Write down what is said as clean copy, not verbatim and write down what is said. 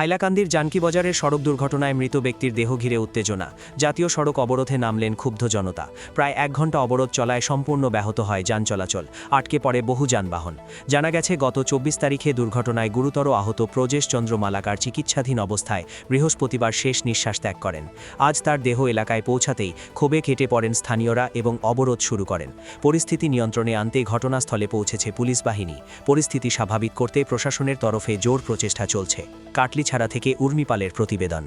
হাইলাকান্দির জানকীবাজারের সড়ক দুর্ঘটনায় মৃত ব্যক্তির দেহ ঘিরে উত্তেজনা। জাতীয় সড়ক অবরোধে নামলেন ক্ষুব্ধ জনতা। প্রায় 1 ঘণ্টা অবরোধ চলায় সম্পূর্ণ ব্যাহত হয় যান চলাচল, আটকে পড়ে বহু যানবাহন। জানা গেছে, গত 24 তারিখে দুর্ঘটনায় গুরুতর আহত প্রজেশ চন্দ্র মালাকার চিকিৎসাধীন অবস্থায় বৃহস্পতিবার শেষ নিঃশ্বাস ত্যাগ করেন। আজ তার দেহ এলাকায় পৌঁছাতেই ক্ষোভে কেটে পড়েন স্থানীয়রা এবং অবরোধ শুরু করেন। পরিস্থিতি নিয়ন্ত্রণে আনতে ঘটনাস্থলে পৌঁছেছে পুলিশ বাহিনী। পরিস্থিতি স্বাভাবিক করতে প্রশাসনের তরফে জোর প্রচেষ্টা চলছে। কাটলিছাড়া থেকে উর্মি পালের প্রতিবেদন।